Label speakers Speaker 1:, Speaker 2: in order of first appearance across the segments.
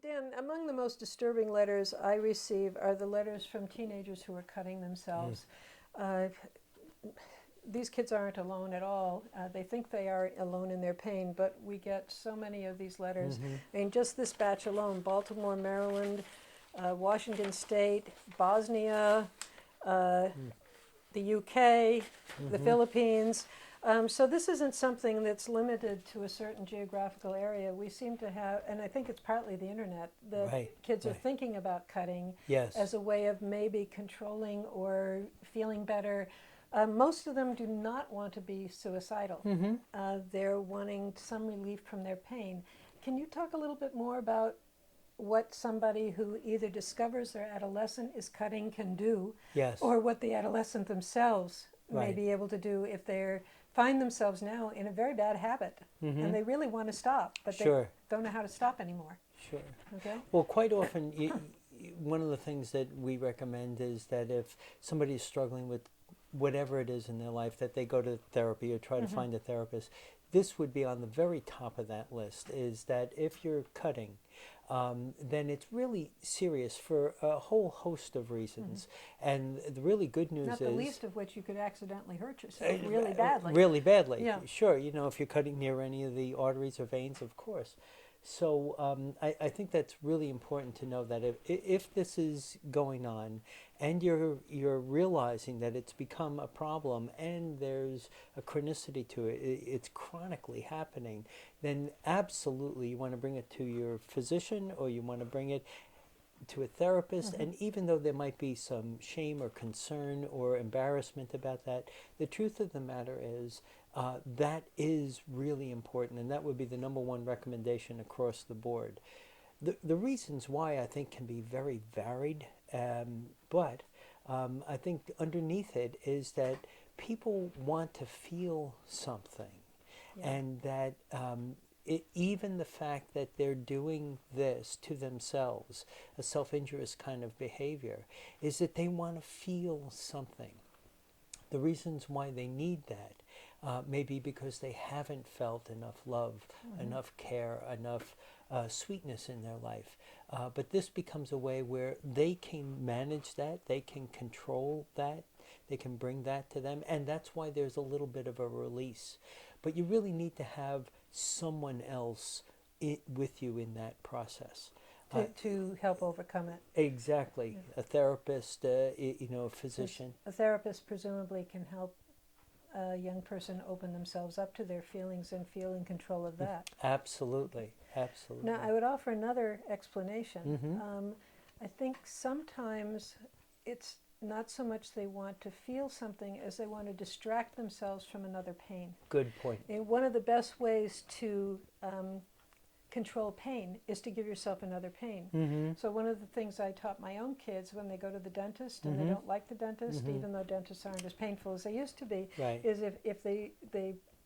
Speaker 1: Dan, among the most disturbing letters I receive are the letters from teenagers who are cutting themselves. Uh, these kids aren't alone at all. They think they are alone in their pain, but we get so many of these letters. I mean, just this batch alone: Baltimore, Maryland, Washington State, Bosnia, the UK, the Philippines. So this isn't something that's limited to a certain geographical area. We seem to have, and I think it's partly the internet, that
Speaker 2: Right,
Speaker 1: kids are
Speaker 2: right.
Speaker 1: thinking about cutting
Speaker 2: Yes.
Speaker 1: as a way of maybe controlling or feeling better. Most of them do not want to be suicidal. They're wanting some relief from their pain. Can you talk a little bit more about what somebody who either discovers their adolescent is cutting can do,
Speaker 2: Yes.
Speaker 1: or what the adolescent themselves may
Speaker 2: Right.
Speaker 1: be able to do if they find themselves now in a very bad habit and they really want to stop, but
Speaker 2: Sure.
Speaker 1: they don't know how to stop anymore.
Speaker 2: Sure.
Speaker 1: Okay?
Speaker 2: Well, quite often, one of the things that we recommend is that if somebody is struggling with whatever it is in their life, that they go to therapy or try to find a therapist. This would be on the very top of that list, is that if you're cutting, then it's really serious for a whole host of reasons. And the really good news
Speaker 1: Not
Speaker 2: is...
Speaker 1: the least of which you could accidentally hurt yourself really badly.
Speaker 2: Really badly,
Speaker 1: Yeah.
Speaker 2: sure. If you're cutting near any of the arteries or veins, of course. So I think that's really important to know that if this is going on and you're realizing that it's become a problem and there's a chronicity to it, it's chronically happening, then absolutely you want to bring it to your physician or you want to bring it to a therapist. And even though there might be some shame or concern or embarrassment about that, the truth of the matter is that is really important, and that would be the number one recommendation across the board. The reasons why I think can be very varied, but I think underneath it is that people want to feel something, and that even the fact that they're doing this to themselves, a self-injurious kind of behavior, is that they want to feel something. The reasons why they need that may be because they haven't felt enough love, enough care, enough sweetness in their life. But this becomes a way where they can manage that, they can control that, they can bring that to them, and that's why there's a little bit of a release. But you really need to have someone else with you in that process.
Speaker 1: To help overcome it.
Speaker 2: Exactly. A therapist, a physician.
Speaker 1: A therapist presumably can help a young person open themselves up to their feelings and feel in control of that.
Speaker 2: Absolutely. Absolutely.
Speaker 1: Now, I would offer another explanation. I think sometimes it's not so much they want to feel something as they want to distract themselves from another pain.
Speaker 2: Good point.
Speaker 1: And one of the best ways to control pain is to give yourself another pain. So one of the things I taught my own kids when they go to the dentist and they don't like the dentist, even though dentists aren't as painful as they used to be,
Speaker 2: Right.
Speaker 1: is if they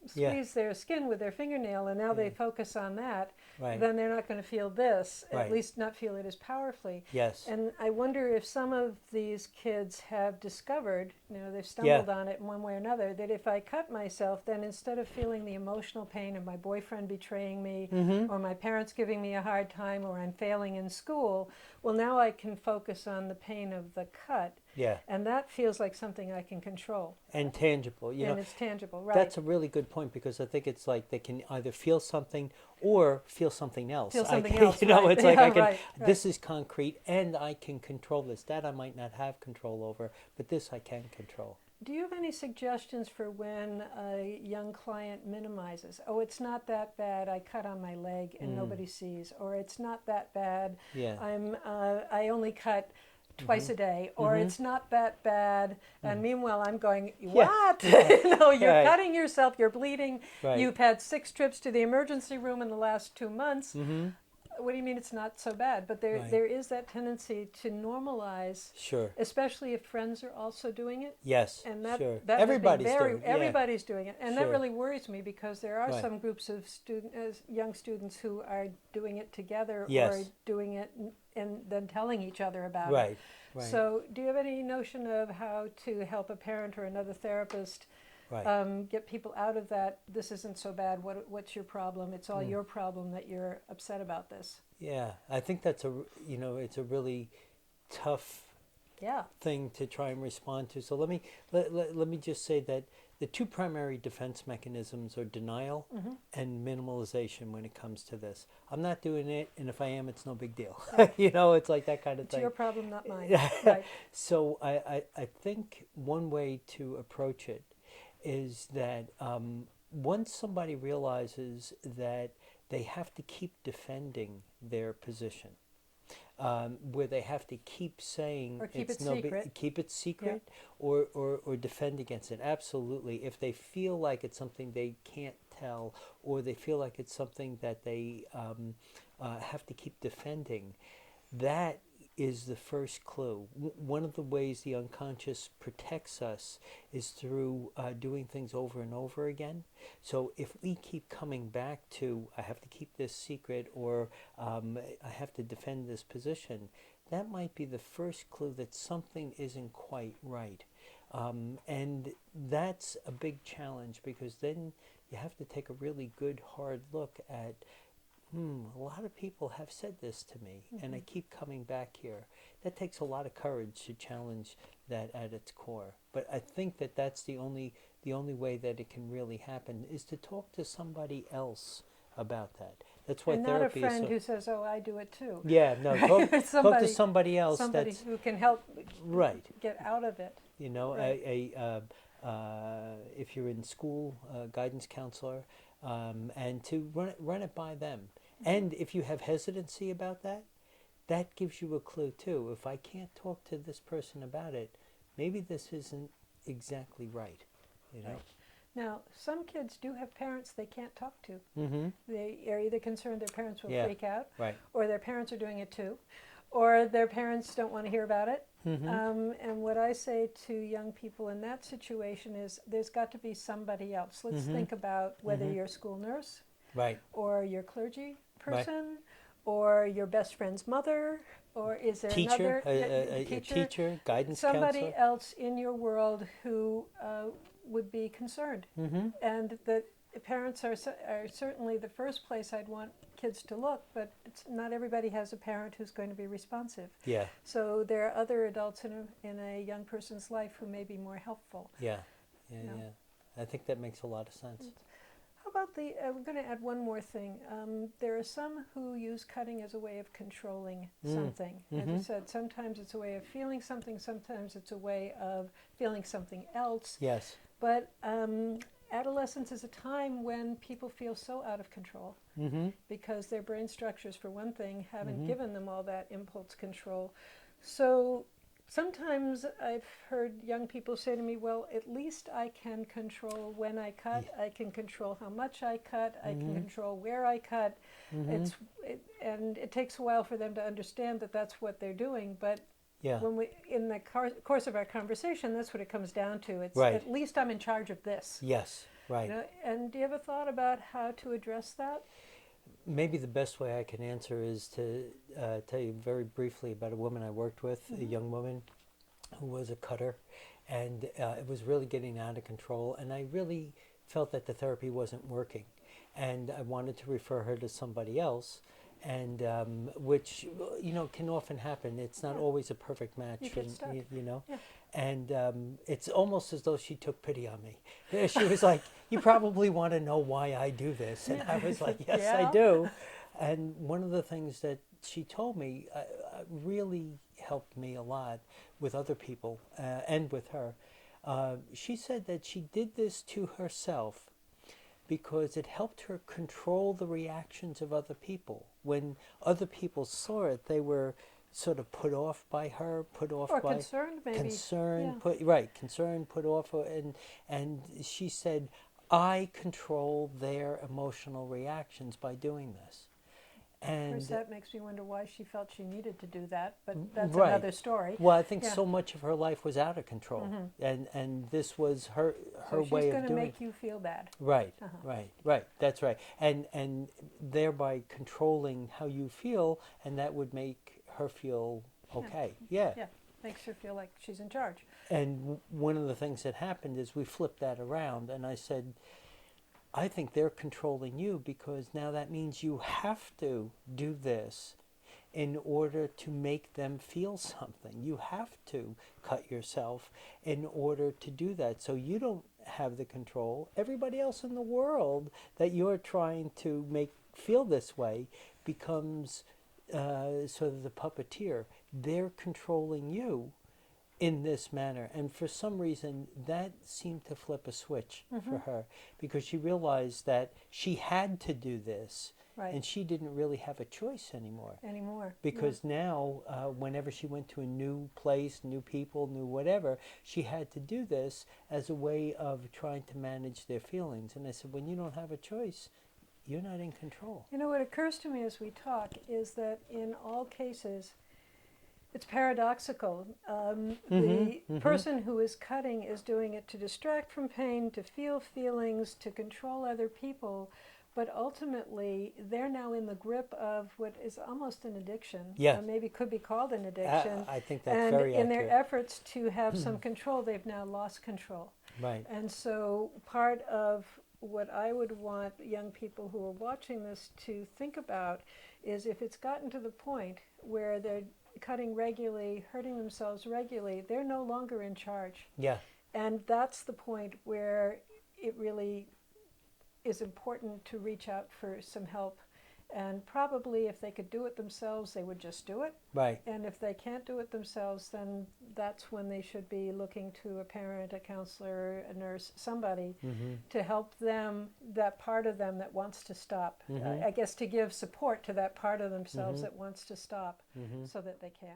Speaker 1: squeeze their skin with their fingernail and now they focus on that,
Speaker 2: Right.
Speaker 1: then they're not going to feel this,
Speaker 2: Right.
Speaker 1: at least not feel it as powerfully.
Speaker 2: Yes.
Speaker 1: And I wonder if some of these kids have discovered, they've stumbled on it in one way or another, that if I cut myself, then instead of feeling the emotional pain of my boyfriend betraying me, or my parents giving me a hard time, or I'm failing in school, well, now I can focus on the pain of the cut.
Speaker 2: Yeah.
Speaker 1: And that feels like something I can control.
Speaker 2: And tangible.
Speaker 1: And it's tangible, right?
Speaker 2: That's a really good point, because I think it's like they can either feel something or feel something else.
Speaker 1: Feel something
Speaker 2: I can,
Speaker 1: else,
Speaker 2: It's like
Speaker 1: Yeah,
Speaker 2: I can.
Speaker 1: right.
Speaker 2: This is concrete, and I can control this. That I might not have control over, but this I can control.
Speaker 1: Do you have any suggestions for when a young client minimizes? Oh, it's not that bad. I cut on my leg and nobody sees. Or it's not that bad.
Speaker 2: Yeah.
Speaker 1: I only cut twice a day. Or it's not that bad. And meanwhile, I'm going, what? You're
Speaker 2: Right.
Speaker 1: cutting yourself. You're bleeding.
Speaker 2: Right.
Speaker 1: You've had 6 trips to the emergency room in the last 2 months. What do you mean it's not so bad? But there is that tendency to normalize,
Speaker 2: Sure.
Speaker 1: especially if friends are also doing it.
Speaker 2: Yes.
Speaker 1: And that,
Speaker 2: sure.
Speaker 1: that would be
Speaker 2: Everybody's doing it. Yeah.
Speaker 1: everybody's doing it, and that
Speaker 2: Sure.
Speaker 1: really worries me, because there are
Speaker 2: Right.
Speaker 1: some groups of young students who are doing it together,
Speaker 2: Yes.
Speaker 1: or doing it and then telling each other about
Speaker 2: Right.
Speaker 1: it.
Speaker 2: Right.
Speaker 1: So, do you have any notion of how to help a parent or another therapist
Speaker 2: Right.
Speaker 1: Get people out of that. This isn't so bad. What's your problem? It's all your problem that you're upset about this.
Speaker 2: Yeah, I think that's it's a really tough
Speaker 1: Yeah.
Speaker 2: thing to try and respond to. So let me just say that the two primary defense mechanisms are denial and minimalization when it comes to this. I'm not doing it, and if I am, it's no big deal. It's like that kind of
Speaker 1: It's
Speaker 2: thing.
Speaker 1: your problem, not mine. Right.
Speaker 2: So I think one way to approach it is that once somebody realizes that they have to keep defending their position, where they have to keep saying
Speaker 1: Or keep
Speaker 2: it's
Speaker 1: it
Speaker 2: no
Speaker 1: secret.
Speaker 2: keep it secret, or defend against it. Absolutely, if they feel like it's something they can't tell, or they feel like it's something that they have to keep defending, that is the first clue. One of the ways the unconscious protects us is through doing things over and over again. So if we keep coming back to, I have to keep this secret, or I have to defend this position, that might be the first clue that something isn't quite right. And that's a big challenge, because then you have to take a really good hard look at, a lot of people have said this to me, and I keep coming back here. That takes a lot of courage to challenge that at its core. But I think that that's the only way that it can really happen, is to talk to somebody else about that. That's why
Speaker 1: And not a
Speaker 2: therapy
Speaker 1: friend
Speaker 2: is so.
Speaker 1: who says, "Oh, I do it too."
Speaker 2: Yeah, no, talk to somebody else.
Speaker 1: Somebody
Speaker 2: That's
Speaker 1: who can help
Speaker 2: right.
Speaker 1: get out of it.
Speaker 2: Right. If you're in school, guidance counselor, and to run it by them. And if you have hesitancy about that, that gives you a clue too. If I can't talk to this person about it, maybe this isn't exactly right.
Speaker 1: Right. Now, some kids do have parents they can't talk to.
Speaker 2: Mm-hmm.
Speaker 1: They are either concerned their parents will
Speaker 2: Yeah.
Speaker 1: freak out,
Speaker 2: Right.
Speaker 1: or their parents are doing it too, or their parents don't want to hear about it.
Speaker 2: Mm-hmm.
Speaker 1: And what I say to young people in that situation is, there's got to be somebody else. Let's think about whether you're a school nurse,
Speaker 2: Right.
Speaker 1: or your clergy person, or your best friend's mother, or is there
Speaker 2: Teacher,
Speaker 1: another
Speaker 2: a teacher, guidance
Speaker 1: somebody
Speaker 2: counselor.
Speaker 1: else in your world who would be concerned.
Speaker 2: Mm-hmm.
Speaker 1: And the parents are certainly the first place I'd want kids to look, but not everybody has a parent who's going to be responsive.
Speaker 2: Yeah.
Speaker 1: So there are other adults in a young person's life who may be more helpful.
Speaker 2: Yeah. Yeah.
Speaker 1: No.
Speaker 2: Yeah. I think that makes a lot of sense.
Speaker 1: How about we're going to add one more thing. There are some who use cutting as a way of controlling something. As you said, sometimes it's a way of feeling something, sometimes it's a way of feeling something else.
Speaker 2: Yes.
Speaker 1: But adolescence is a time when people feel so out of control, because their brain structures, for one thing, haven't given them all that impulse control. So sometimes I've heard young people say to me, well, at least I can control when I cut, I can control how much I cut, I can control where I cut. And it takes a while for them to understand that that's what they're doing, but
Speaker 2: Yeah.
Speaker 1: when we, in the course of our conversation, that's what it comes down to. It's
Speaker 2: Right.
Speaker 1: at least I'm in charge of this.
Speaker 2: Yes. Right.
Speaker 1: And do you have a thought about how to address that?
Speaker 2: Maybe the best way I can answer is to tell you very briefly about a woman I worked with, a young woman who was a cutter, and it was really getting out of control, and I really felt that the therapy wasn't working, and I wanted to refer her to somebody else, and which can often happen. It's not always a perfect match.
Speaker 1: You get stuck. Yeah.
Speaker 2: And it's almost as though she took pity on me. She was like, you probably want to know why I do this, and I was like, yes, I do. And one of the things that she told me really helped me a lot with other people and with her. She said that she did this to herself because it helped her control the reactions of other people. When other people saw it, they were sort of put off by her, put off
Speaker 1: Or
Speaker 2: by
Speaker 1: concerned, maybe.
Speaker 2: concerned,
Speaker 1: Yeah.
Speaker 2: concerned, put off, and she said, I control their emotional reactions by doing this.
Speaker 1: Of
Speaker 2: And
Speaker 1: course, that makes me wonder why she felt she needed to do that, but that's
Speaker 2: Right.
Speaker 1: another story.
Speaker 2: Well, I think
Speaker 1: Yeah.
Speaker 2: so much of her life was out of control, and this was her
Speaker 1: So
Speaker 2: way
Speaker 1: she's
Speaker 2: of
Speaker 1: going to
Speaker 2: doing.
Speaker 1: make you feel bad.
Speaker 2: Right, right. That's right, and thereby controlling how you feel, and that would make her feel okay. Yeah,
Speaker 1: Yeah. makes her feel like she's in charge.
Speaker 2: And one of the things that happened is we flipped that around, and I said, I think they're controlling you because now that means you have to do this in order to make them feel something. You have to cut yourself in order to do that. So you don't have the control. Everybody else in the world that you're trying to make feel this way becomes sort of the puppeteer. They're controlling you in this manner. And for some reason, that seemed to flip a switch for her, because she realized that she had to do this.
Speaker 1: Right.
Speaker 2: And she didn't really have a choice anymore.
Speaker 1: Yeah.
Speaker 2: Because now, whenever she went to a new place, new people, new whatever, she had to do this as a way of trying to manage their feelings. And I said, when you don't have a choice, you're not in control.
Speaker 1: You know, what occurs to me as we talk is that in all cases, it's paradoxical. The person who is cutting is doing it to distract from pain, to feel feelings, to control other people. But ultimately, they're now in the grip of what is almost an addiction.
Speaker 2: Yeah.
Speaker 1: Maybe could be called an addiction.
Speaker 2: I think that's
Speaker 1: and
Speaker 2: very
Speaker 1: in their
Speaker 2: accurate.
Speaker 1: efforts to have some control, they've now lost control.
Speaker 2: Right.
Speaker 1: And so part of what I would want young people who are watching this to think about is, if it's gotten to the point where they're cutting regularly, hurting themselves regularly, they're no longer in charge.
Speaker 2: Yeah.
Speaker 1: And that's the point where it really is important to reach out for some help. And probably if they could do it themselves, they would just do it.
Speaker 2: Right.
Speaker 1: And if they can't do it themselves, then that's when they should be looking to a parent, a counselor, a nurse, somebody to help them, that part of them that wants to stop. I guess to give support to that part of themselves that wants to stop so that they can.